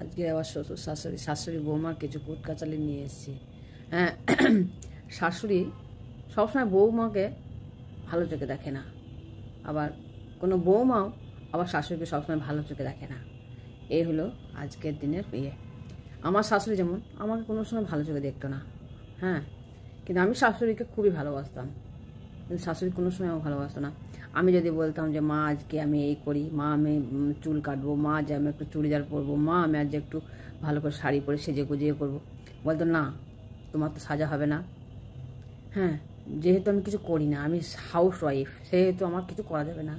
আজকে আবার শ্বশুর শাশুড়ি বৌমার কিছু কুটকাচালি নিয়ে এসেছি। হ্যাঁ, শাশুড়ি সবসময় বৌমাকে ভালো চোখে দেখে না, আবার কোনো বৌমাও আবার শাশুড়িকে সবসময় ভালো চোখে দেখে না। এই হলো আজকের দিনের ইয়ে। আমার শাশুড়ি যেমন আমাকে কোনো সময় ভালো চোখে দেখতো না, হ্যাঁ, কিন্তু আমি শাশুড়িকে খুবই ভালোবাসতাম, কিন্তু শাশুড়ি কোনো সময় আমাকে ভালোবাসতো না। আমি যদি বলতাম যে মা আজকে আমি এই করি, মা আমি চুল কাটবো, মা যে আমি একটু চুড়িদার পরবো, মা আমি আজ একটু ভালো করে শাড়ি পরে সেজে গুজিয়ে করবো, বলতো না তোমার তো সাজা হবে না। হ্যাঁ, যেহেতু আমি কিছু করি না, আমি হাউস ওয়াইফ, সেহেতু আমার কিছু করা যাবে না।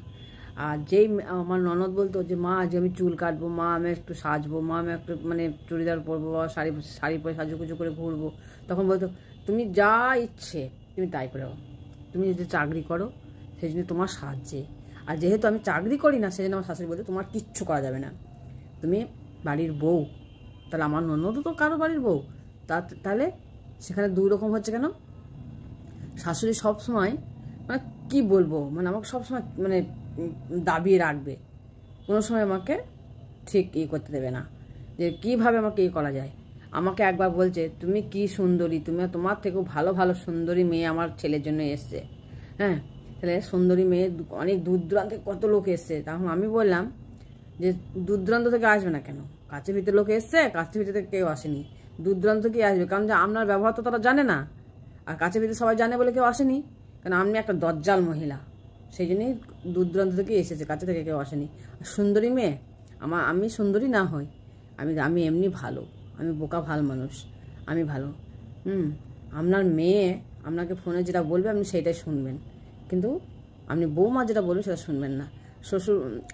আর যেই আমার ননদ বলতো যে মা আজ আমি চুল কাটবো, মা আমি একটু সাজবো, মা আমি একটু মানে চুড়িদার পরবো বা শাড়ি পরে সাজুগুজু করে ঘুরবো, তখন বলতো তুমি যা ইচ্ছে তুমি তাই করো, তুমি যদি চাকরি করো সেই জন্য তোমার সাহায্যে। আর যেহেতু আমি চাকরি করি না সেই জন্য আমার শাশুড়ি বলতো তোমার কিচ্ছু করা যাবে না, তুমি বাড়ির বউ। তাহলে আমার ননদও তো কারো বাড়ির বউ, তাহলে সেখানে দুই রকম হচ্ছে কেন? শাশুড়ি সবসময় মানে কী বলবো, মানে আমাকে সবসময় মানে দাবিয়ে রাখবে, কোনো সময় আমাকে ঠিক করতে দেবে না যে কীভাবে আমাকে করা যায়। আমাকে একবার বলছে তুমি কি সুন্দরী, তুমি তোমার থেকেও ভালো ভালো সুন্দরী মেয়ে আমার ছেলের জন্য এসছে। হ্যাঁ, তাহলে সুন্দরী মেয়ে অনেক দূর দূরান্ত থেকে কত লোক এসছে। তখন আমি বললাম যে দূর দূরান্ত থেকে আসবে না কেন, কাছে ভিতরে লোক এসছে, কাছে ভিতরে থেকে কেউ আসেনি, দূর দূরান্ত থেকে আসবে, কারণ যে আপনার ব্যবহার তো তারা জানে না, আর কাছে ভিতরে সবাই জানে বলে কেউ আসেনি, কারণ আপনি একটা দজ্জাল মহিলা, সেই জন্যই দূর দূরান্ত থেকে এসেছে, কাছে থেকে কেউ আসেনি। আর সুন্দরী মেয়ে আমি সুন্দরী না হই, আমি এমনি ভালো, আমি বোকা ভাল মানুষ, আমি ভালো। আপনার মেয়ে আপনাকে ফোনে যেটা বলবে আপনি সেইটাই শুনবেন, কিন্তু আপনি বৌমা যেটা বলবে সেটা শুনবেন না।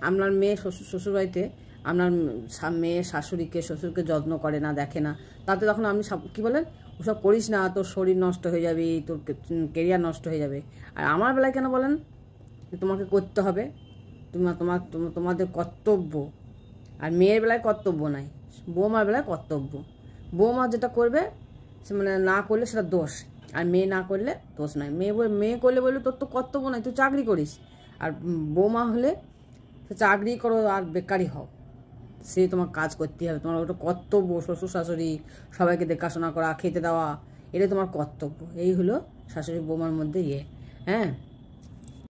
আপনার মেয়ে শ্বশুরবাড়িতে আপনার মেয়ে শ্বশুরকে যত্ন করে না, দেখে না, তাতে তখন আপনি কী বলেন, ওসব করিস না, তোর শরীর নষ্ট হয়ে যাবে, তোর কেরিয়ার নষ্ট হয়ে যাবে। আর আমার বেলায় কেন বলেন তোমাকে করতে হবে, তোমাদের কর্তব্য। আর মেয়ের বেলায় কর্তব্য নাই, বৌমার বেলায় কর্তব্য। বৌমা যেটা করবে সে মানে না করলে সেটা দোষ, আর মেয়ে না করলে দোষ নয়। মেয়ে করলে বললে তোর তো কর্তব্য নয়, তুই চাকরি করিস। আর বৌমা হলে চাকরি করো আর বেকারই হও, সে তোমার কাজ করতেই হবে, তোমার ওটা কর্তব্য। শ্বশুর শাশুড়ি সবাইকে দেখাশোনা করা, খেতে দেওয়া, এটা তোমার কর্তব্য। এই হলো শাশুড়ি বৌমার মধ্যে হ্যাঁ।